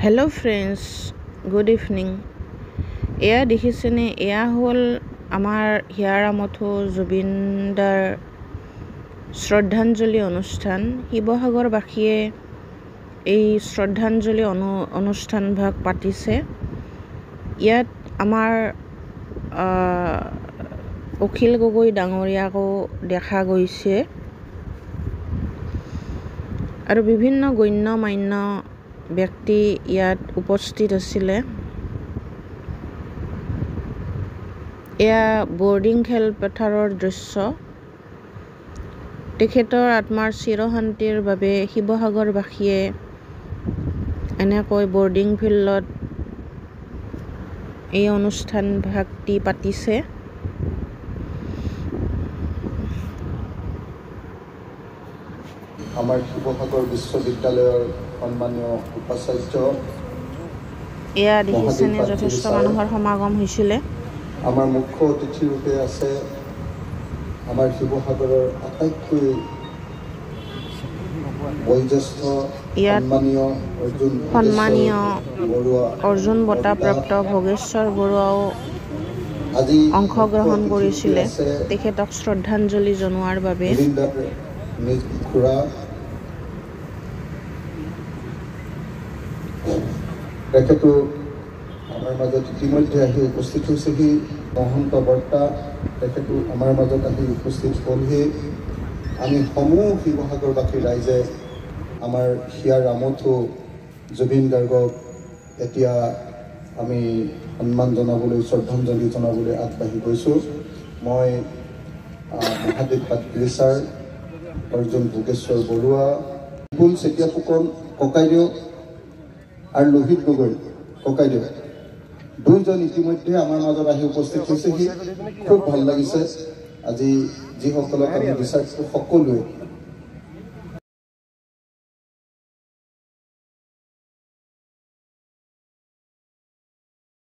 Hello friends, good evening. এয়া দেখিছেনে এয়া হল আমাৰ হিয়াৰামথু জুবিনদাৰ শ্ৰদ্ধাঞ্জলি অনুষ্ঠান। শিৱসাগৰবাসীয়ে এই শ্ৰদ্ধাঞ্জলি অনুষ্ঠান ভাগ পাতিছে। ইয়াত আমাৰ অখিল গগৈ ডাঙৰীয়াকো দেখা গৈছে আৰু বিভিন্ন গণ্যমান্য ব্যক্তি ইয়াত উপস্থিত আছিলে। এয়া বৰ্ডিং খেলপথাৰৰ দৃশ্য। তেখেতৰ আত্মাৰ চিৰশান্তিৰ বাবে শিৱসাগৰবাসীয়ে এনেকৈ বৰ্ডিং ফিল্ডত এই অনুষ্ঠান ভাগটি পাতিছে। আমাৰ শিৱসাগৰ বিশ্ববিদ্যালয়ৰ সন্মানীয় উপাচাৰ্য এয়া দেখিছেনে যথেষ্ট মানুহৰ সমাগম হৈছিলে। আমাৰ মুখ্য অতিথি ৰূপে আছে আমাৰ শিৱসাগৰৰ আটাইতকৈ বয়োজ্যেষ্ঠ সন্মানীয় অৰ্জুন বঁটা প্ৰাপ্ত ভোগেশ্বৰ বৰুৱাও আজি অংশগ্ৰহণ কৰিছিলে তেখেতক শ্ৰদ্ধাঞ্জলি জনোৱাৰ বাবে। তেখেতো আমাৰ মাজত ইতিমধ্যে আহি উপস্থিত হৈছেহি। মহন্ত বৰ্তা তেখেতো আমাৰ মাজত আহি উপস্থিত হ'লহি। আমি সমূহ শিৱসাগৰবাসী ৰাইজে আমাৰ হিয়াৰামথু জুবিন গাৰ্গক এতিয়া আমি সন্মান জনাবলৈ শ্ৰদ্ধাঞ্জলি জনাবলৈ আগবাঢ়ি গৈছোঁ। মই মহাদেৱ পাত্ৰী ছাৰ, অৰ্জুন ভোগেশ্বৰ বৰুৱা, ফুল চেতিয়া ফুকন ককাইদেউ আৰু লোহিত গগৈ ককাইদেউ দুইজন ইতিমধ্যে আমাৰ মাজত আহি উপস্থিত হৈছেহি। খুব ভাল লাগিছে। আজি যিসকলক আমি বিচাৰিছোঁ সকলোৱে